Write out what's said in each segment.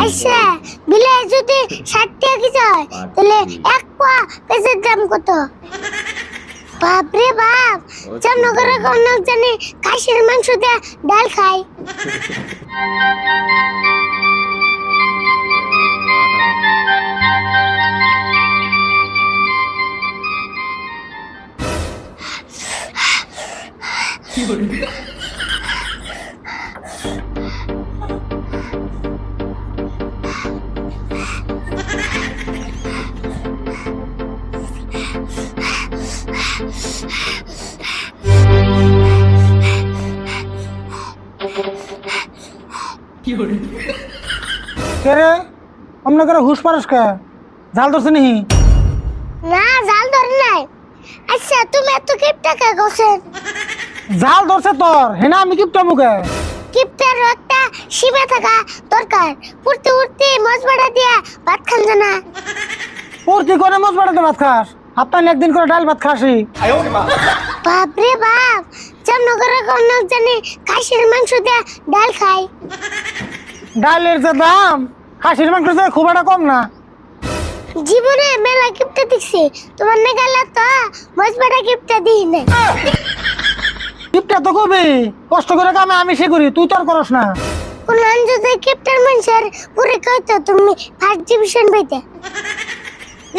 আচ্ছা বিলাই যদি 60 টাকা কেজি হয় তাহলে এক পোয়া পেঁয়াজের দাম কত? বাপরে বাপ, জামনগরে কোন জানি খাসির মাংস দিয়ে ডাল খায়। কেরে অমনে করে হুশ পারস কে? জাল ধরছে নি? না জাল ধরে নাই। আচ্ছা তুমি এত কিপটা কে গোছেন? জাল ধরছে তোর হেনা আমি কিপটা মুখে কিপটার একটা সীমা থাকা দরকার। উঠতে উঠতে মজবাড়া দিয়া ভাত খান না। পড়তি করে মজ বাড়াতে ভাত খাস, হাপ্তাহে একদিন করে ডাল ভাত খাসি। বাপরে বাপ, জামনগরে কোন জানি খাসির মাংস দিয়ে ডাল খায়। ডালের যে দাম খাসির মাংসের চেয়ে খুব একটা কম না। জীবনে মেলা কিপটা দেখছি, তোমার নেগালা তো মজবাড়া কিপটা দিই নাই। কিপটা তো কবি কষ্ট করে কামে আমি সে করি, তুই তো আর করস না। কোন যদি কিপটার মানুষের পুরে কইতো তুমি ফার্স্ট ডিভিশন পাইতে।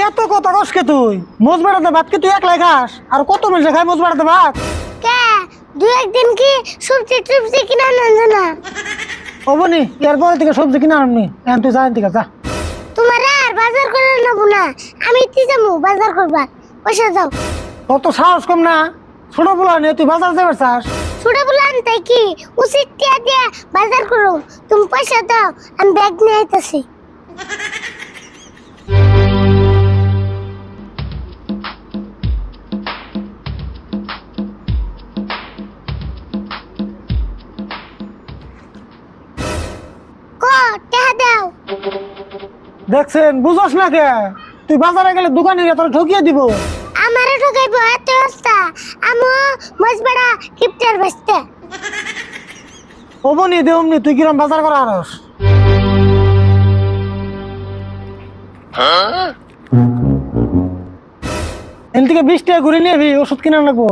এত কথা কসকে তুই? মোজ বাড়াতে ভাত কি তুই একলাই খাস? আর কত মানুষ খায় মোজ বাড়াতে ভাত? কে দুই একদিন কি সবজি টবজি কিনা আনন্দ না? হবনি এরপরে থেকে সবজি কিনা আনবনি। এখন তুই যা থেকে যা। তোমার আর বাজার করে নেবো না, আমি ইতি যাবো বাজার করবার। পয়সা দাও। তোর তো সাহস কম না, ছোট বলা নিয়ে তুই বাজার যাবে চাস? ছোট বলান তাই কি উচিত টিয়া দিয়ে বাজার করো। তুমি পয়সা দাও, আমি ব্যাগ নিয়ে আইতাছি। ক টাকা দাও। দেখছেন বুঝস না কে? তুই বাজারে গেলে দোকানে তোর ঠকিয়ে দিব। আমারে ঠকাইবো এত অবস্থা? আমো মজবাড়া কিপটার বসতে। হবনি দেবনি, তুই কিরম বাজার করা আরস? এন থেকে 20 টাকা ঘুরে নিয়ে ওষুধ কিনা লাগবো।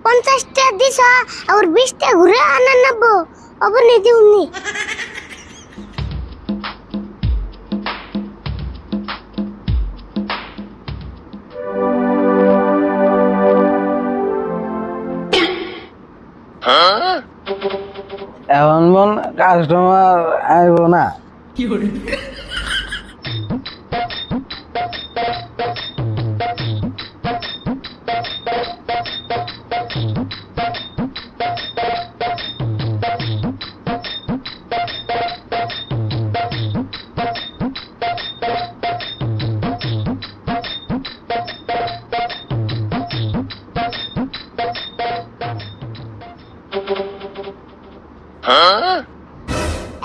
50 টাকা দিছ আর 20 টাকা ঘুরে আনা নেবো। অবনি দিউনি। এখন মন কাস্টমার আইব না।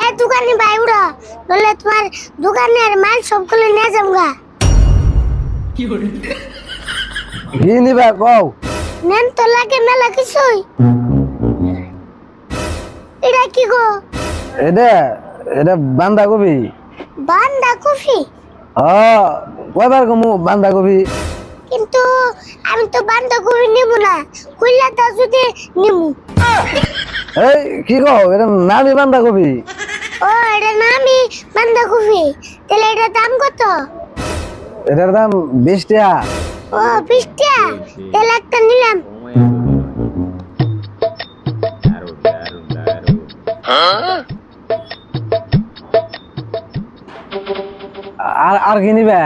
এ দোকানি ভাই উড়া, নলে তোমার দোকানের মাল সবগুলো নিয়ে যাবগা। কি নিবা কও? নেন তো লাগে মেলা কিছুই। এটা কি গো? এটা এটা বান্ধাকপি। বাঁধাকপি? কয়বার কমু বান্ধাকপি? কিন্তু আমি তো বাঁধাকপি নিব না, কইলা দাও যদি নিমু। এই কি কও? এটা নামি বান্ধাকপি। ও এটা নামি বাঁধাকপি, তাহলে এটা দাম কত? এটার দাম 20 টাকা। ও 20 টাকা, তাহলে একটা নিলাম। আর আর কি নিবা?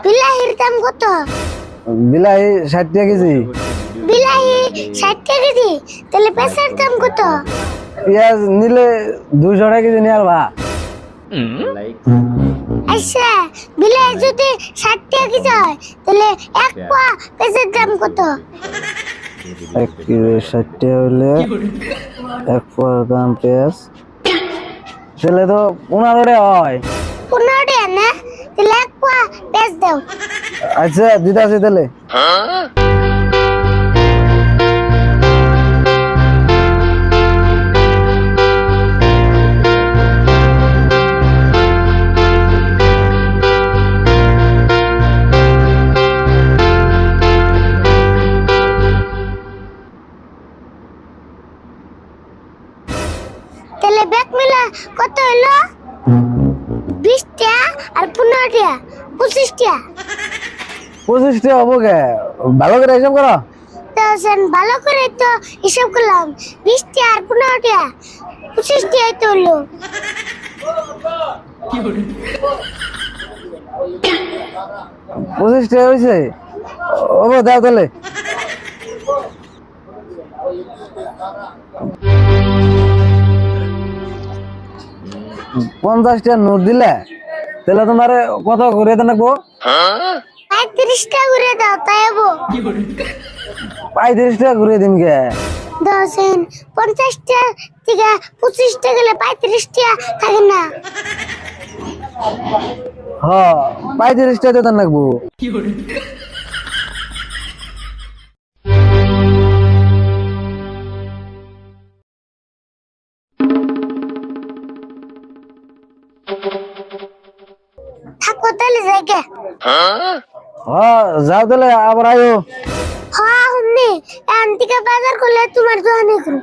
বিলাহির দাম কত? বিলাহি 60 টাকা কেজি। বিলাহি 60 টাকা কেজি, তাহলে পেঁয়াজের দাম কত? পেঁয়াজ নিলে 200 টাকা কেজি নিয়ে আলবা। আচ্ছা বিলাহি যদি 60 টাকা কেজি হয় তাহলে এক পোয়া পেঁয়াজের দাম কত? 1 কিলো 60 টাকা হলে 1 পোয়ার দাম পেঁয়াজ তাহলে তো 15 টাকা হয়। 15 টাকা না? তাহলে এক পোয়া পেঁয়াজ দাও। আচ্ছা দিতাছি তাহলে। কত হলো 20 টা আর 15 টা 25 টা 25 টাকা হবো কে? ভালো করে হিসাব করো। তো সেন ভালো করে তো হিসাব করলাম 20 টা আর 15 টা 25 টা তো হলো 25 টাকা হয়েছে। ও দাও তাহলে। পঞ্চাশ টাকা নোট দিলে তাহলে তোমার কত করে দেন রাখবো? 35 টা করে দাও তাই হবো 35 টাকা ঘুরে দিন কে? দশেন 50 টা থেকে 25 টা গেলে 35 টা থাকে না হ 35 টাকা দেন রাখবো। থাকো তাহলে জায়গা হ যাও তাহলে আবার আয়ো। হ্যাঁ হুমনি এখান থেকে বাজার করলে তোমার দোকানে করো